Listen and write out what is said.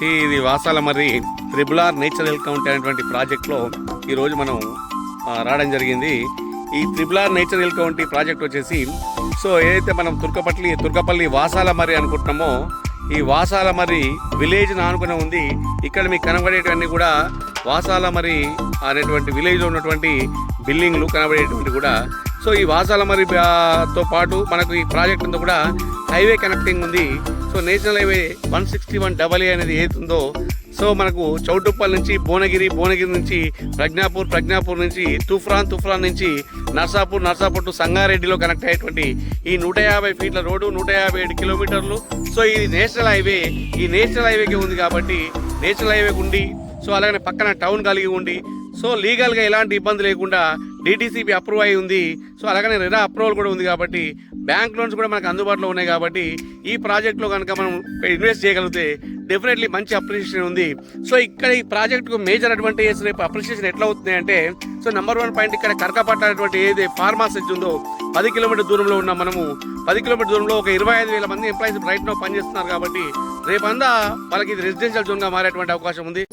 ఇది వాసాల మరి triple-are natural county అనేటువంటి ప్రాజెక్ట్లో ఈరోజు మనం రావడం జరిగింది. ఈ త్రిబుల్-ఆర్ నేచురల్ కౌంటీ ప్రాజెక్ట్ వచ్చేసి సో ఏదైతే మనం తుర్కపల్లి వాసాల మరి అనుకుంటున్నామో ఈ వాసాల మరి విలేజ్ ఆనుకునే ఉంది. ఇక్కడ మీకు కనబడేటివన్నీ కూడా వాసాల మరి అనేటువంటి విలేజ్లో ఉన్నటువంటి బిల్డింగ్లు కనబడేటువంటి కూడా. సో ఈ వాసాల మరి తో పాటు మనకు ఈ ప్రాజెక్ట్ అంతా కూడా హైవే కనెక్టింగ్ ఉంది. సో నేషనల్ హైవే 161AA అనేది ఏతుందో సో మనకు చౌటుప్పల్ నుంచి భువనగిరి నుంచి ప్రజ్ఞాపూర్ నుంచి తుఫ్రాన్ నుంచి నర్సాపూర్ టు సంగారెడ్డిలో కనెక్ట్ అయ్యేటువంటి ఈ 150 ఫీట్ల రోడ్డు 157 కిలోమీటర్లు. సో ఇది నేషనల్ హైవే. ఈ నేషనల్ హైవేకి ఉంది కాబట్టి నేషనల్ హైవేకి ఉండి సో అలాగే పక్కన టౌన్ కలిగి ఉండి సో లీగల్గా ఎలాంటి ఇబ్బంది లేకుండా డిటిసిపి అప్రూవ్ అయి ఉంది. సో అలాగనే రెరా అప్రూవల్ కూడా ఉంది కాబట్టి బ్యాంక్ లోన్స్ కూడా మనకు అందుబాటులో ఉన్నాయి. కాబట్టి ఈ ప్రాజెక్ట్లో కనుక మనం ఇన్వెస్ట్ చేయగలిగితే డెఫినెట్లీ మంచి అప్రిషియేషన్ ఉంది. సో ఇక్కడ ఈ ప్రాజెక్టుకు మేజర్ అడ్వాంటేజెస్ రేపు అప్రిషియేషన్ ఎట్లా అవుతుంది అంటే సో నెంబర్ 1 పాయింట్ ఇక్కడ కరకపట్ట అనేటువంటి ఏదైతే ఫార్మాసిటీ ఉందో 10 కిలోమీటర్ దూరంలో ఉన్నాం మనము. 10 కిలోమీటర్ దూరంలో ఒక 25,000 మంది ఎంప్లాయీస్ రైట్ నో పనిచేస్తున్నారు. కాబట్టి రేపంతా వాళ్ళకి ఇది రెసిడెన్షియల్ జోన్గా మారేటువంటి అవకాశం ఉంది.